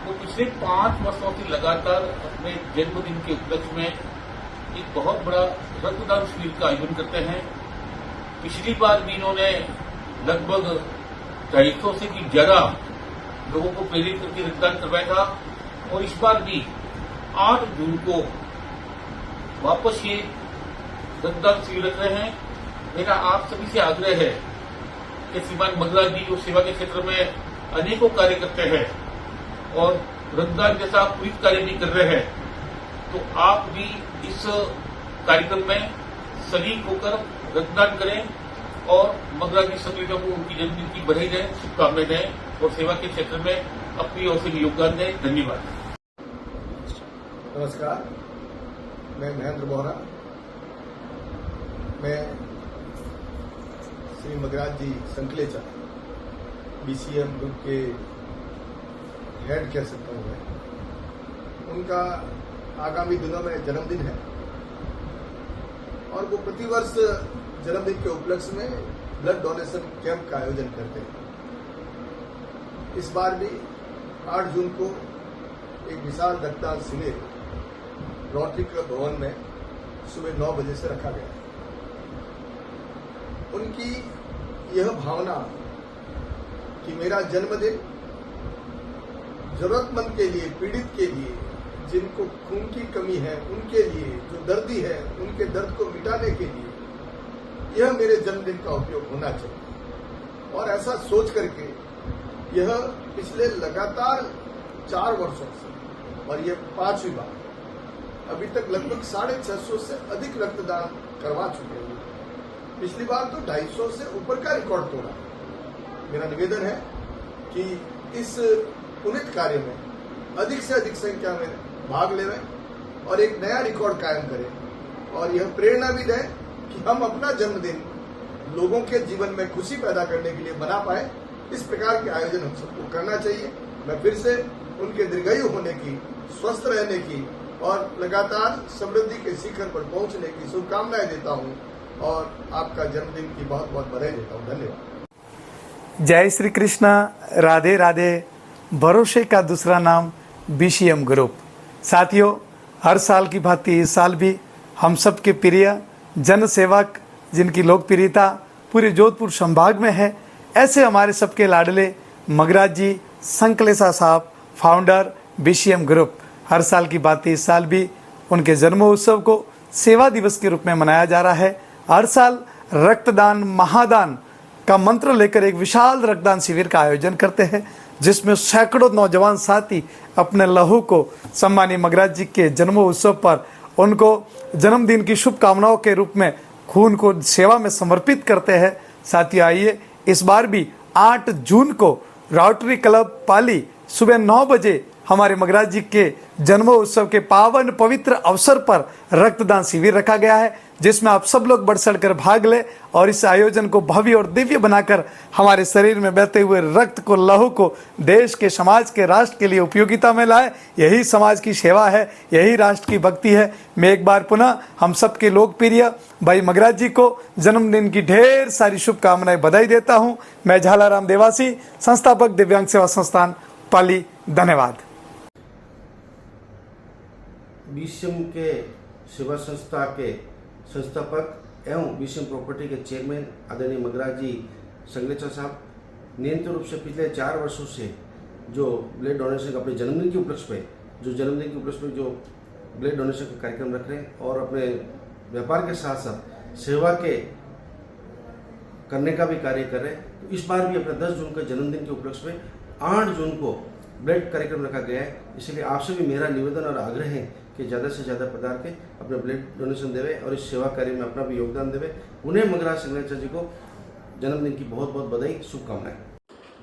वो पिछले 5 वर्षों से लगातार अपने जन्मदिन के उपलक्ष्य में एक बहुत बड़ा रक्तदान शिविर का आयोजन करते हैं। पिछली बार भी इन्होंने लगभग 250 से भी ज्यादा लोगों को प्रेरित करके रक्तदान करवाया था और इस बार भी 8 जून को वापस ये रक्तदान शिविर रख रहे हैं। मेरा आप सभी से आग्रह है कि श्रीमान मगरा जी जो सेवा के क्षेत्र में अनेकों कार्य करते हैं और रक्तदान जैसा पुलिस कार्य भी कर रहे हैं, तो आप भी इस कार्यक्रम में शरीक होकर रक्तदान करें और मगरा जी संगठन को उनकी जन्मदिन की बधाई दें, शुभकामनाएं दें और सेवा के क्षेत्र में अपनी ओर से भी योगदान दें। धन्यवाद। नमस्कार, मैं महेंद्र बोहरा। मैं श्री मगराज जी संकलेचा बीसीएम ग्रुप के हेड कह सकता हूँ मैं। उनका आगामी दिनों में जन्मदिन है और वो प्रतिवर्ष जन्मदिन के उपलक्ष्य में ब्लड डोनेशन कैंप का आयोजन करते हैं। इस बार भी 8 जून को एक विशाल रक्तदान शिविर रोटरी क्लब भवन में सुबह 9 बजे से रखा गया है। उनकी यह भावना कि मेरा जन्मदिन जरूरतमंद के लिए, पीड़ित के लिए, जिनको खून की कमी है उनके लिए, जो दर्दी है उनके दर्द को मिटाने के लिए यह मेरे जन्मदिन का उपयोग होना चाहिए। और ऐसा सोच करके यह पिछले लगातार 4 वर्षों से और यह 5वीं बार अभी तक लगभग 650 से अधिक रक्तदान करवा चुके हैं। पिछली बार तो 250 से ऊपर का रिकॉर्ड तोड़ा। मेरा निवेदन है कि इस पुनीत कार्य में अधिक से अधिक संख्या में भाग लें और एक नया रिकॉर्ड कायम करें और यह प्रेरणा भी दें कि हम अपना जन्मदिन लोगों के जीवन में खुशी पैदा करने के लिए बना पाए। इस प्रकार के आयोजन हम सबको करना चाहिए। मैं फिर से उनके दीर्घायु होने की, स्वस्थ रहने की और लगातार समृद्धि के शिखर पर पहुंचने की शुभकामनाएं देता हूं और आपका जन्मदिन की बहुत बहुत बधाई देता हूं। धन्यवाद। जय श्री कृष्णा, राधे राधे। भरोसे का दूसरा नाम बीसीएम ग्रुप। साथियों, हर साल की भांति इस साल भी हम सबके प्रिय जन सेवक जिनकी लोकप्रियता पूरे जोधपुर संभाग में है, ऐसे हमारे सबके लाडले मगराज जी संकलेचा साहब, फाउंडर बीसीएम ग्रुप, हर साल की भांति इस साल भी उनके जन्मोत्सव को सेवा दिवस के रूप में मनाया जा रहा है। हर साल रक्तदान महादान का मंत्र लेकर एक विशाल रक्तदान शिविर का आयोजन करते हैं, जिसमें सैकड़ों नौजवान साथी अपने लहू को सम्मानीय मगराज जी के जन्मोत्सव पर उनको जन्मदिन की शुभकामनाओं के रूप में खून को सेवा में समर्पित करते हैं। साथियों, आइए इस बार भी 8 जून को रोटरी क्लब पाली सुबह 9 बजे हमारे मगराज जी के जन्मोत्सव के पावन पवित्र अवसर पर रक्तदान शिविर रखा गया है, जिसमें आप सब लोग बढ़ चढ़कर भाग लें और इस आयोजन को भव्य और दिव्य बनाकर हमारे शरीर में बहते हुए रक्त को, लहू को देश के, समाज के, राष्ट्र के लिए उपयोगिता में लाए। यही समाज की सेवा है, यही राष्ट्र की भक्ति है। मैं एक बार पुनः हम सबके लोकप्रिय भाई मगराज जी को जन्मदिन की ढेर सारी शुभकामनाएं, बधाई देता हूँ। मैं झालाराम देवासी, संस्थापक दिव्यांग सेवा संस्थान पाली। धन्यवाद। बीसीएम के सेवा संस्था के संस्थापक एवं बीसीएम प्रॉपर्टी के चेयरमैन आदरणीय मगराज जी संकलेचा साहब नियमित रूप से पिछले 4 वर्षों से जो ब्लड डोनेशन का अपने जन्मदिन के उपलक्ष्य पे जो ब्लड डोनेशन का कार्यक्रम रख रहे हैं और अपने व्यापार के साथ साथ सेवा के करने का भी कार्य कर रहे हैं। तो इस बार भी अपने 10 जून के जन्मदिन के उपलक्ष्य में 8 जून को ब्लड कार्यक्रम रखा गया है। इसलिए आपसे भी मेरा निवेदन और आग्रह है कि ज़्यादा से ज़्यादा पधार के अपने ब्लड डोनेशन देवे और इस सेवा कार्य में अपना भी योगदान देवे। उन्हें मगराज संकलेचा जी को जन्मदिन की बहुत बहुत बधाई, शुभकामनाएं।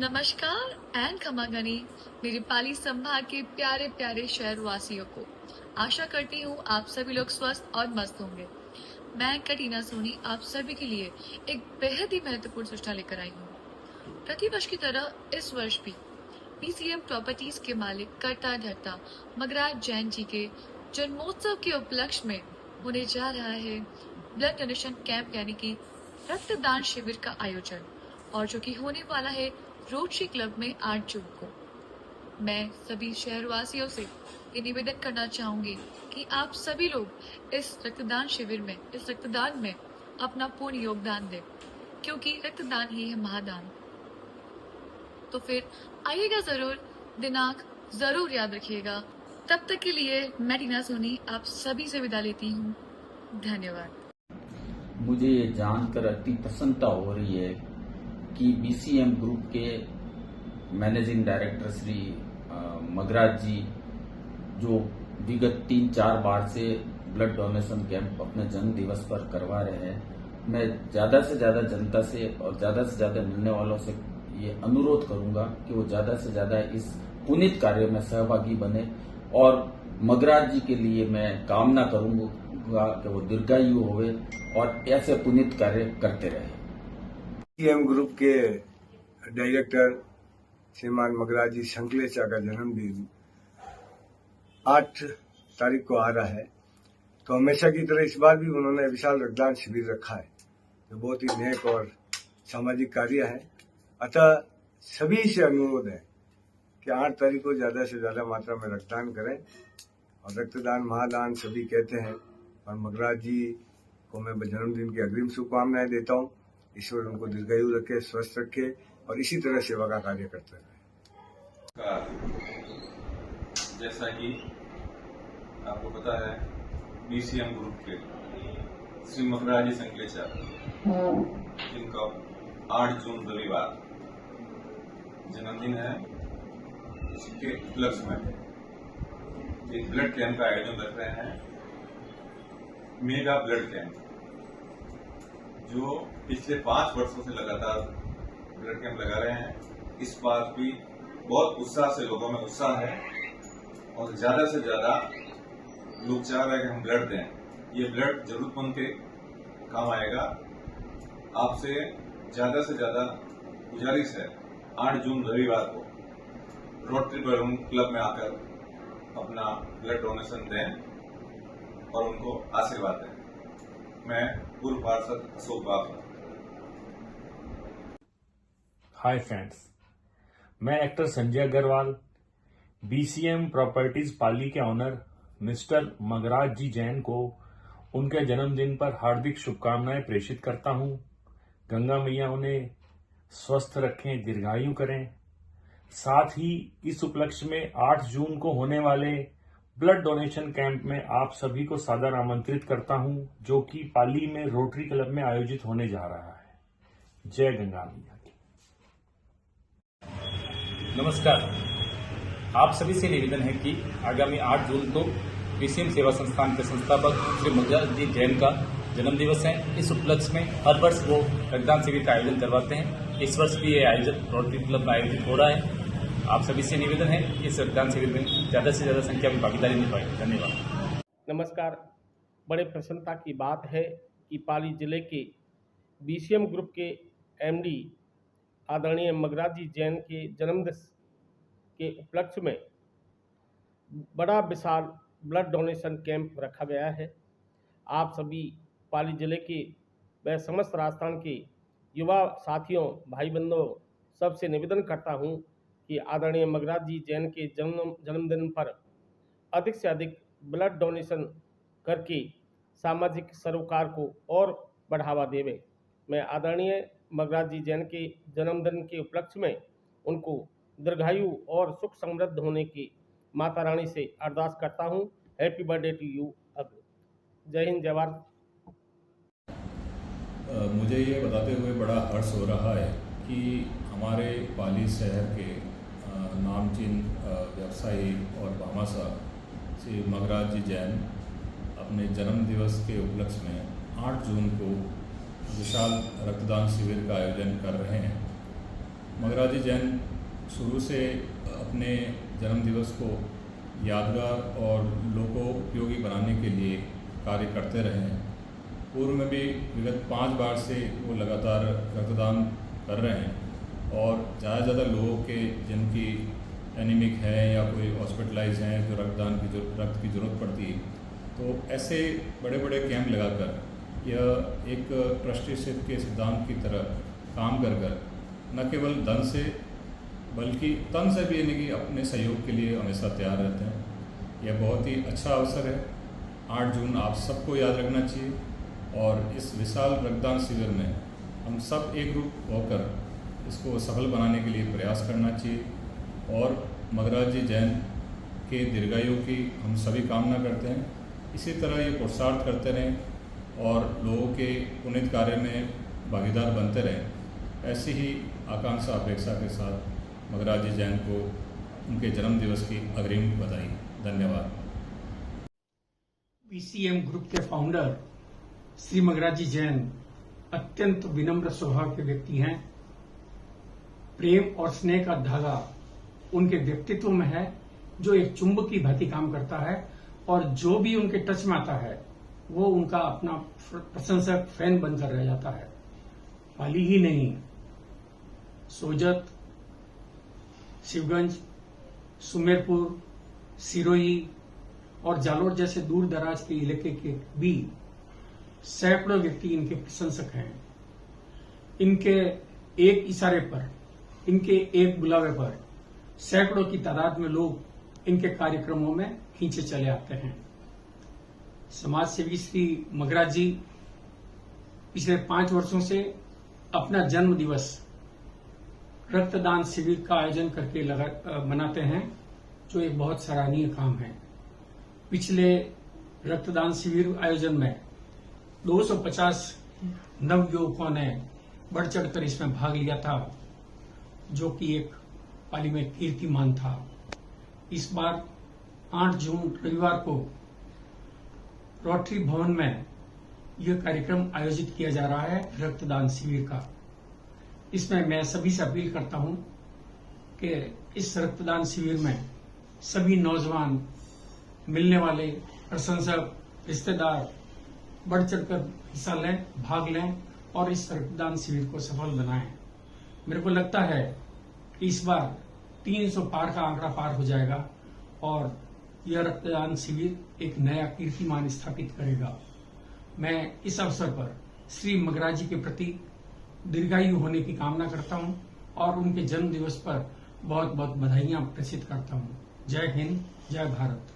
नमस्कार एंड खमागनी मेरे पाली संभाग के प्यारे प्यारे शहरवासियों को। आशा करती हूँ आप सभी लोग स्वस्थ और मस्त होंगे। मैं कटीना सोनी आप सभी के लिए एक बेहद ही महत्वपूर्ण सूचना लेकर आई हूँ। प्रतिवर्ष की तरह इस वर्ष भी बीसीएम प्रॉपर्टीज के मालिक करता धरता मगराज जैन जी के जन्मोत्सव के उपलक्ष्य में होने जा रहा है ब्लड डोनेशन कैंप यानी कि रक्तदान शिविर का आयोजन, और जो कि होने वाला है रोटरी क्लब में 8 जून को। मैं सभी शहरवासियों से ये निवेदन करना चाहूंगी कि आप सभी लोग इस रक्तदान शिविर में, इस रक्तदान में अपना पूर्ण योगदान दें, क्योंकि रक्तदान ही है महादान। तो फिर आइएगा जरूर, दिनांक जरूर याद रखिएगा। तब तक के लिए मैं टीना सोनी आप सभी से विदा लेती हूँ। धन्यवाद। मुझे ये जानकर अति प्रसन्नता हो रही है कि बीसीएम ग्रुप के मैनेजिंग डायरेक्टर श्री मगराज जी, जो विगत 3-4 बार से ब्लड डोनेशन कैंप अपने जन्म दिवस पर करवा रहे हैं, मैं ज्यादा से ज्यादा जनता से और ज्यादा से ज्यादा मिलने वालों से ये अनुरोध करूंगा कि वो ज्यादा से ज्यादा इस पुनीत कार्य में सहभागी बने और मगराज जी के लिए मैं कामना करूंगा कि वो दीर्घायु होवे और ऐसे पुनीत कार्य करते रहे। बीसीएम ग्रुप के डायरेक्टर श्रीमान मगराज जी संकलेचा का जन्मदिन 8 तारीख को आ रहा है, तो हमेशा की तरह इस बार भी उन्होंने विशाल रक्तदान शिविर रखा है, जो बहुत ही नेक और सामाजिक कार्य है। अतः सभी से अनुरोध है कि 8 तारीख को ज्यादा से ज्यादा मात्रा में रक्तदान करें, और रक्तदान महादान सभी कहते हैं। और मगराज जी को मैं जन्मदिन की अग्रिम शुभकामनाएं देता हूँ। ईश्वर उनको दीर्घायु रखे, स्वस्थ रखे और इसी तरह सेवा का कार्य करते रहे। जैसा कि आपको पता है, बीसीएम ग्रुप के श्री मगराज जी संकलेचा, जिनका 8 जून रविवार जन्मदिन है, इसके उपलक्ष्य में एक ब्लड कैंप का आयोजन कर रहे हैं, मेगा ब्लड कैंप, जो पिछले 5 वर्षों से लगातार ब्लड कैंप लगा रहे हैं। इस बार भी बहुत उत्साह से लोगों में उत्साह है और ज्यादा से ज्यादा लोग चाह रहे हैं कि हम ब्लड दें। ये ब्लड जरूरतमंद के काम आएगा। आपसे ज्यादा से ज्यादा गुजारिश है, 8 जून रविवार को रोटरी बलून क्लब में आकर अपना ब्लड डोनेशन दें और उनको आशीर्वाद दें। मैं पूर्व पार्षद अशोक बाबा। हाय फ्रेंड्स, मैं actor Sanjay Agarwal, BCM properties Pali के ऑनर मिस्टर मगराज जी जैन को उनके जन्मदिन पर हार्दिक शुभकामनाएं प्रेषित करता हूं। गंगा मैया उन्हें स्वस्थ रखें, दीर्घायु करें। साथ ही इस उपलक्ष्य में 8 जून को होने वाले ब्लड डोनेशन कैंप में आप सभी को सादर आमंत्रित करता हूं, जो कि पाली में रोटरी क्लब में आयोजित होने जा रहा है। जय गंगा मैया की। नमस्कार, आप सभी से निवेदन है कि आगामी 8 जून को बीसीएम सेवा संस्थान के संस्थापक श्री मगराज जी जैन का जन्म दिवस है। इस उपलक्ष्य में हर वर्ष वो रक्तदान शिविर का आयोजन करवाते हैं। इस वर्ष भी ये आयोजन रोटरी क्लब में आयोजित हो रहा है। आप सभी से निवेदन है इस रक्तदान शिविर में ज्यादा से ज्यादा संख्या में भागीदारी निभाएं। धन्यवाद। नमस्कार, बड़े प्रसन्नता की बात है कि पाली जिले के बीसीएम ग्रुप के एमडी आदरणीय मगराज जी जैन के जन्मदिन के उपलक्ष्य में बड़ा विशाल ब्लड डोनेशन कैंप रखा गया है। आप सभी पाली जिले के व समस्त राजस्थान के युवा साथियों, भाई बंधुओं सबसे निवेदन करता हूं कि आदरणीय मगराज जी जैन के जन्मदिन पर अधिक से अधिक ब्लड डोनेशन करके सामाजिक सरोकार को और बढ़ावा देवे। मैं आदरणीय मगराज जी जैन के जन्मदिन के उपलक्ष्य में उनको दीर्घायु और सुख समृद्ध होने की माता रानी से अरदास करता हूं। Happy birthday to you. जय हिंद, जय भारत। मुझे ये बताते हुए बड़ा हर्ष हो रहा है कि हमारे पाली शहर के नामचीन व्यवसायी और भामाशाह श्री मगराज जी जैन अपने जन्म दिवस के उपलक्ष्य में 8 जून को विशाल रक्तदान शिविर का आयोजन कर रहे हैं। मगराज जी जैन शुरू से अपने जन्म दिवस को यादगार और लोकोपयोगी बनाने के लिए कार्य करते रहे हैं। पूर्व में भी विगत 5 बार से वो लगातार रक्तदान कर रहे हैं और ज़्यादा से ज़्यादा लोगों के जिनकी एनीमिक है या कोई हॉस्पिटलाइज हैं, जो रक्त की ज़रूरत पड़ती है, तो ऐसे बड़े बड़े कैंप लगाकर यह एक ट्रस्टीशिप के सिद्धांत की तरह काम कर न केवल धन से बल्कि तन से भी यानी कि अपने सहयोग के लिए हमेशा तैयार रहते हैं। यह बहुत ही अच्छा अवसर है। 8 जून आप सबको याद रखना चाहिए और इस विशाल रक्तदान शिविर में हम सब एकजुट होकर इसको सफल बनाने के लिए प्रयास करना चाहिए और मगराज जी जैन के दीर्घायु की हम सभी कामना करते हैं। इसी तरह ये पुरुषार्थ करते रहें और लोगों के पुनीत कार्य में भागीदार बनते रहें। ऐसी ही आकांक्षा अपेक्षा के साथ मगराज जी जैन को उनके जन्म दिवस की अग्रिम बधाई। धन्यवाद। बीसीएम ग्रुप के फाउंडर श्री मगराज जी जैन अत्यंत विनम्र स्वभाव के व्यक्ति हैं। प्रेम और स्नेह का धागा उनके व्यक्तित्व में है, जो एक चुंबक की भांति काम करता है और जो भी उनके टच में आता है वो उनका अपना प्रशंसक फैन बनकर रह जाता है। पाली ही नहीं, सोजत, शिवगंज, सुमेरपुर, सिरोही और जालोर जैसे दूर दराज के इलाके के भी सैकड़ों व्यक्ति इनके प्रशंसक हैं। इनके एक इशारे पर, इनके एक बुलावे पर सैकड़ों की तादाद में लोग इनके कार्यक्रमों में खींचे चले आते हैं। समाज सेवी श्री मगराज जी पिछले 5 वर्षों से अपना जन्म दिवस रक्तदान शिविर का आयोजन करके मनाते हैं, जो एक बहुत सराहनीय काम है। पिछले रक्तदान शिविर आयोजन में 250 नवयुवकों ने बढ़ चढ़कर इसमें भाग लिया था, जो कि एक पाली में कीर्तिमान था। इस बार 8 जून रविवार को रोटरी भवन में यह कार्यक्रम आयोजित किया जा रहा है रक्तदान शिविर का। इसमें मैं सभी से अपील करता हूं कि इस रक्तदान शिविर में सभी नौजवान, मिलने वाले, प्रशंसक, रिश्तेदार बढ़ चढ़कर हिस्सा लें, भाग लें और इस रक्तदान शिविर को सफल बनाएं। मेरे को लगता है कि इस बार 300 पार का आंकड़ा पार हो जाएगा और यह रक्तदान शिविर एक नया कीर्तिमान स्थापित करेगा। मैं इस अवसर पर श्री मगराज जी के प्रति दीर्घायु होने की कामना करता हूं और उनके जन्म दिवस पर बहुत बहुत बधाइयां प्रेषित करता हूं। जय हिंद, जय भारत।